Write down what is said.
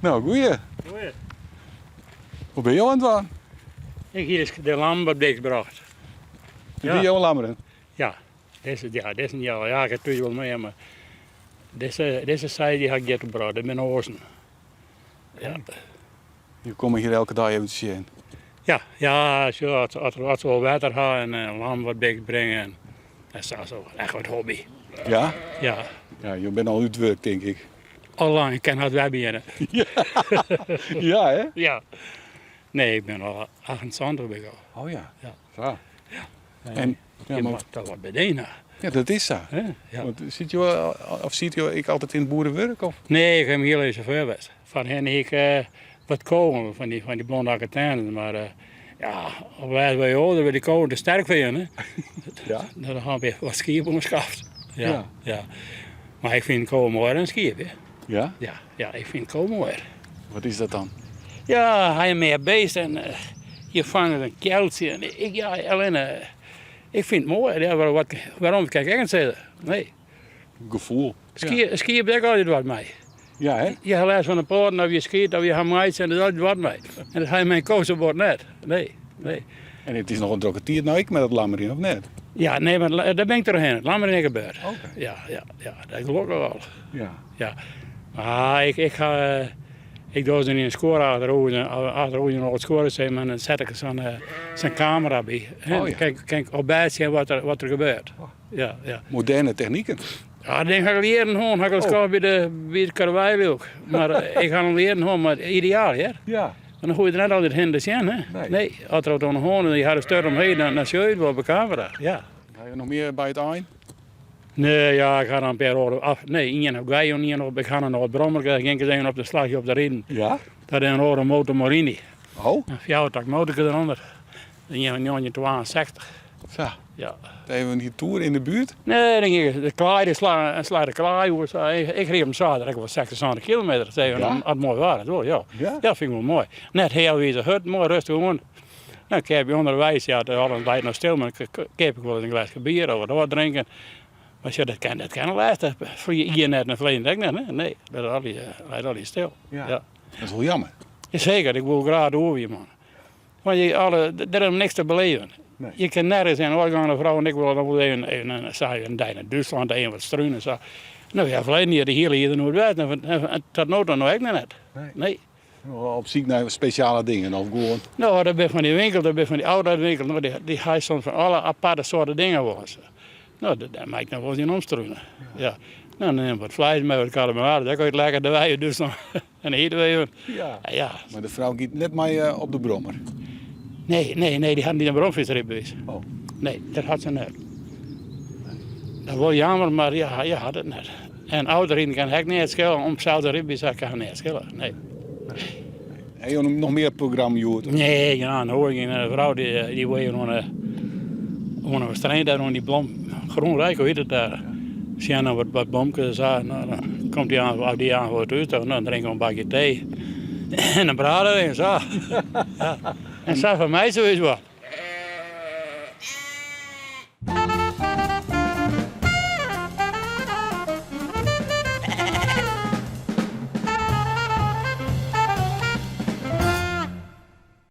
Nou, goeie. Goeie. Hoe ben je aan het doen? Ik hier is de lam op deze gebracht. Die jouw lammeren? Ja, deze ja, ja, ik heb het wel mee, maar deze zij die heb ik gebracht, in mijn ozen. Ja. Die komen hier elke dag even te zien. Ja, als we wel water gaan en lam wat bij brengen, dat is zo echt wat hobby. Ja? Ja, Ja, je bent al uit het werk, denk ik. al lang, ik ken het wel beginnen. Ja, hè? Ja. Nee, ik ben al 28 ben ik al. Oh ja. Ja. Zo. Nee, En, ja, je maar, mag toch wat bedenken. ja, dat is zo. Hè? Ja. Want ziet je ik altijd in het boerenwerk? Of? Nee, ik heb hem heel even verwest. Van hen ik wat komen van die blonde akatijnen, maar ja, op wij bij ouder wil die komen te sterk vinden. Ja. Dan gaan we wat skiën op mijn schaft. Ja, Ja. ja. Maar ik vind komen mooi een skiën. Ja? Ja, ik vind komen mooi. Wat is dat dan? Ja, hij is meer beest en je vangt een keltje. En ik vind het mooi. Ja, waarom kan ik het zeggen? Nee. Gevoel. Skiën heb ik altijd wat mee. Ja, hè? Je gaat les van de poort, of je skiet, of je gaat meid en er is altijd wat mee. En dat ga je mijn kozen wordt net. Nee. En het is nog een drokketier nou ik met het lammer in, of net? Ja, nee, maar daar ben ik erheen. Laat me niet gebeuren. Oké. Ja, dat geloof ik wel. Ja. Ja. Maar ik doe ze in een score achterover nog het scoren zijn, maar dan zet ik zo'n camera bij. Oh, ja. Kijk op bij zien wat er gebeurt. Oh. Ja. Moderne technieken. Ja, dan ga ik leren gewoon. Ga ik als bij het karwei ook. Maar ik ga hem leren gewoon, maar ideaal, hè? Ja. En dan gooi je er net altijd in de zin, hè? Nee. Als er dan gewoon die harde steur omheen, dan zie je het wel op de camera. Ja. Ga je nog meer bij het eind? Nee, ja, ik ga dan een paar uur af. Nee, één op Guy en één op. Ik ga naar het Brommer, ik ging eens op de slagje op de Rijn. Ja. Dat is een rode motor Morini. Oh. Een fjouwtak motor eronder. In 1962. Zo. Ja. Even die tour in de buurt? Nee, dan ging ik de klaai, sla de klaai. Ik reed hem zaterdag, ik was 76 kilometer. Tegen, Ja? Als het mooi was, hoor, ja. Ja? Ja, vind ik wel mooi. Net heel wezen hut, mooi rustig gewoon. Nou, ik heb je onderwijs, ja, de hadden tijd nog stil, maar ik heb wel eens een glas bier over wat drinken. Maar ja, dat kan laten. Voor je hier net een verleden denk ik net, hè? Nee, dat is al stil. Ja. Ja. Dat is wel jammer. Zeker, ik wil graag over je man. Want er is niks te beleven. Nee. Je kan nergens zijn een vrouw en ik wil dan wel even een dijn in Duitsland, even wat struinen. Zo. Nou ja, verleden niet de hele hier Noordwest. Dat nood dan nog echt net. Nee. Op zoek naar speciale dingen of gewoon. Nou, dat ben van die winkel, dat ben van die oude winkel. Nou, die hij soms van alle aparte soorten dingen was. Nou, daar maak ik nog wel eens in omstruinen. Ja. Nou, dan neem ik wat vlees mee, wat karbonaden. Dat kan je lekker de wei dus dan. En eten we even. Ja. Maar de vrouw gaat net maar op de brommer. Nee, die had niet een bromvisserij bewezen. Oh. Nee, dat had ze net. Dat was jammer, maar ja, je had het net. En ouderen kan ik niet schillen, om hetzelfde ribbies kan niet schillen. Nee. Heb je nog meer programma, Joert? Nee, ja, dan hoor ik een vrouw die wil gewoon een strijd daar aan die blom. Groen rijk, hoe heet het daar? Zie je nou wat blomkes, nou, dan komt die aan voor het huis, dan drinken we een bakje thee. En dan braden we en zo. Ja. En zo van mij zo is wat.